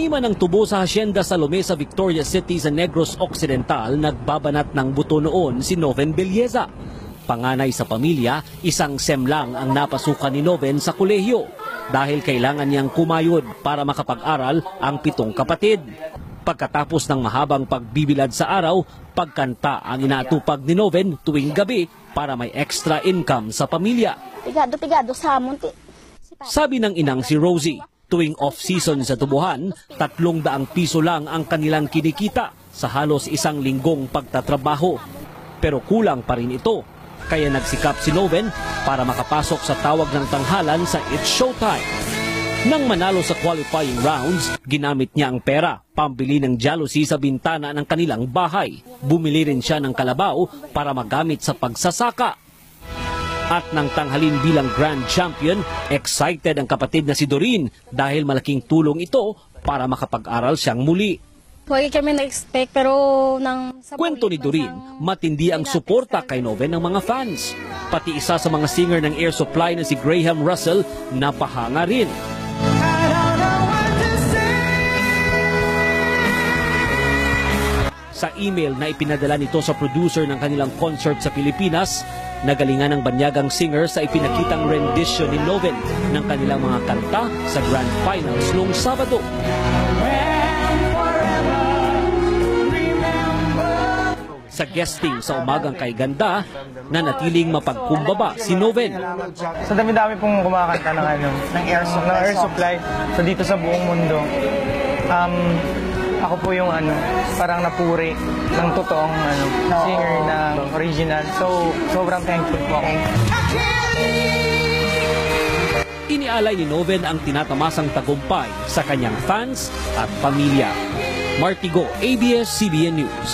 Taniman ng tubo sa hacienda Salome sa Victoria City sa Negros Occidental, nagbabanat ng buto noon si Noven Belleza. Panganay sa pamilya, isang SEM lang ang napasukan ni Noven sa kolehiyo dahil kailangan niyang kumayod para makapag-aral ang 7 kapatid. Pagkatapos ng mahabang pagbibilad sa araw, pagkanta ang inaatupag ni Noven tuwing gabi para may extra income sa pamilya. Pigado sa munti. Sabi ng inang si Rosie, tuwing off-season sa tubuhan, 300 piso lang ang kanilang kinikita sa halos 1 linggong pagtatrabaho. Pero kulang pa rin ito, kaya nagsikap si Noven para makapasok sa tawag ng tanghalan sa It's Showtime. Nang manalo sa qualifying rounds, ginamit niya ang pera, pambili ng jealousy sa bintana ng kanilang bahay. Bumili rin siya ng kalabaw para magamit sa pagsasaka. At nang tanghalin bilang Grand Champion, excited ang kapatid na si Doreen dahil malaking tulong ito para makapag-aral siyang muli. Huwag kami na-expect pero Kwento ni Doreen, matindi ang suporta kay Noven ng mga fans. Pati isa sa mga singer ng Air Supply na si Graham Russell napahanga rin. Sa email na ipinadala nito sa producer ng kanilang concert sa Pilipinas, nagalingan ng banyagang singer sa ipinakitang rendition ni Noven ng kanilang mga kanta sa Grand Finals noong Sabado. Sa guesting sa Umagang Kay Ganda, nanatiling mapagkumbaba si Noven. Sa dami-dami pong kumakanta ng Air Supply so dito sa buong mundo. Ako po yung parang napuri ng totoong singer ng original. So, sobrang thankful po ako. Inialay ni Noven ang tinatamasang tagumpay sa kanyang fans at pamilya. Marty Go, ABS-CBN News.